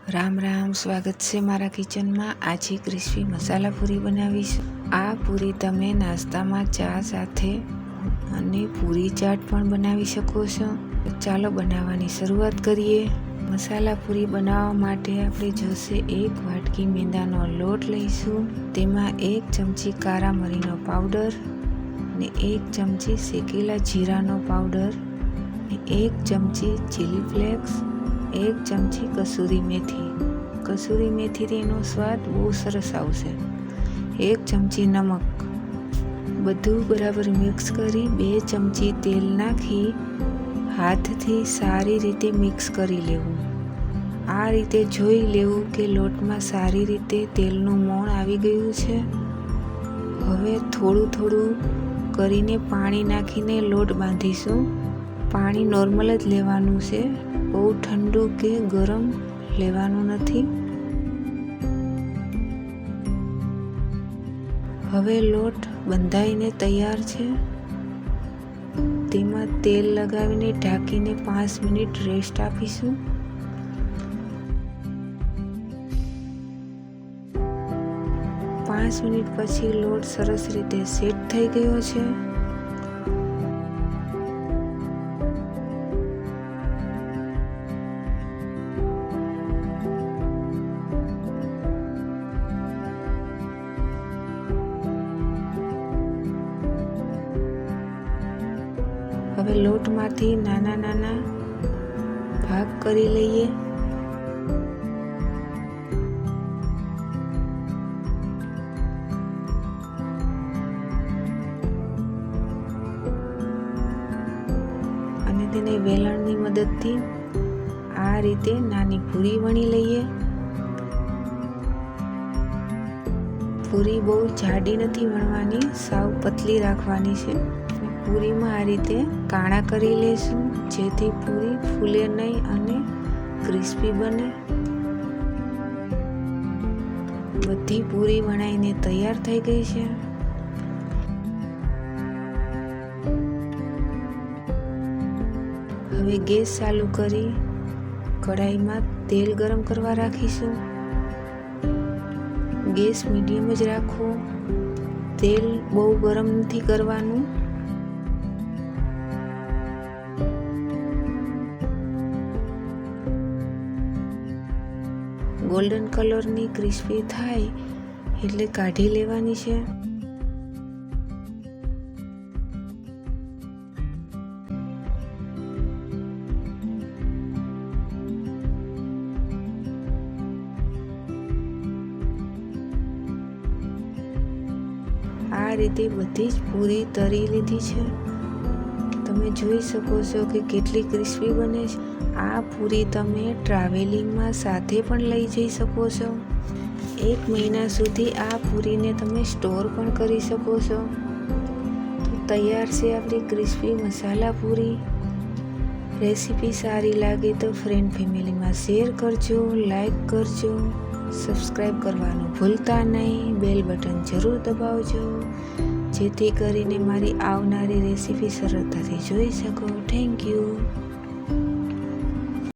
રામ રામ, સ્વાગત છે મારા કિચનમાં। આજે ક્રિસ્પી મસાલા પૂરી બનાવીશું। આ પૂરી તમે નાસ્તામાં ચા સાથે અને પૂરી ચાટ પણ બનાવી શકો છો। ચાલો બનાવવાની શરૂઆત કરીએ। મસાલા પૂરી બનાવવા માટે આપણે જોશે 1 વાટકી મેંદાનો લોટ લઈશું। તેમાં 1 ચમચી કાળા મરીનો પાવડર અને 1 ચમચી શેકેલા જીરાનો પાવડર અને 1 ચમચી ચીલી ફ્લેક્સ, 1 ચમચી કસૂરી મેથીથી એનો સ્વાદ બહુ સરસ આવશે। 1 ચમચી નમક, બધું બરાબર મિક્સ કરી 2 ચમચી તેલ નાખી હાથથી સારી રીતે મિક્સ કરી લેવું। આ રીતે જોઈ લેવું કે લોટમાં સારી રીતે તેલનું મોણ આવી ગયું છે। હવે થોડું થોડું કરીને પાણી નાખીને લોટ બાંધીશું। પાણી નોર્મલ જ લેવાનું છે, બહુ ઠંડુ કે ગરમ લેવાનું નથી। હવે લોટ બંધાઈને તૈયાર છે। તેમાં તેલ લગાવીને ઢાંકીને 5 મિનિટ રેસ્ટ આપીશું। 5 મિનિટ પછી લોટ સરસ રીતે સેટ થઈ ગયો છે। હવે લોટમાંથી નાના નાના ભાગ કરી લઈએ। અને તેને વેલણની મદદથી આ રીતે નાની પૂરી વણી લઈએ। પૂરી બહુ જાડી નથી વણવાની, સાવ પતલી રાખવાની છે। પૂરીમાં આ રીતે કાણા કરી લેશું, જેથી પૂરી ફૂલે નહીં અને ક્રિસ્પી બને। બધી પૂરી વણાઈને તૈયાર થઈ ગઈ છે। હવે ગેસ ચાલુ કરી કઢાઈમાં તેલ ગરમ કરવા રાખીશું। ગેસ મીડિયમ જ રાખો, તેલ બહુ ગરમ નથી કરવાનું। ગોલ્ડન કલરની ક્રિસ્પી થાય એટલે કાઢી લેવાની છે। આ રીતે બધી જ પૂરી તળી લીધી છે। તમે જોઈ શકો છો કે કેટલી ક્રિસ્પી બને છે। આ પૂરી તમે ટ્રાવેલિંગમાં સાથે પણ લઈ જઈ શકો છો। 1 મહિના સુધી આ પૂરીને તમે સ્ટોર પણ કરી શકો છો। તો તૈયાર છે આપણી ક્રિસ્પી મસાલા પૂરી। રેસીપી સારી લાગે તો ફ્રેન્ડ ફેમિલીમાં શેર કરજો, લાઈક કરજો, સબસ્ક્રાઈબ કરવાનું ભૂલતા નહીં। બેલ બટન જરૂર દબાવજો, જેથી કરીને મારી આવનારી રેસીપી સરળતાથી જોઈ શકો। Thank you.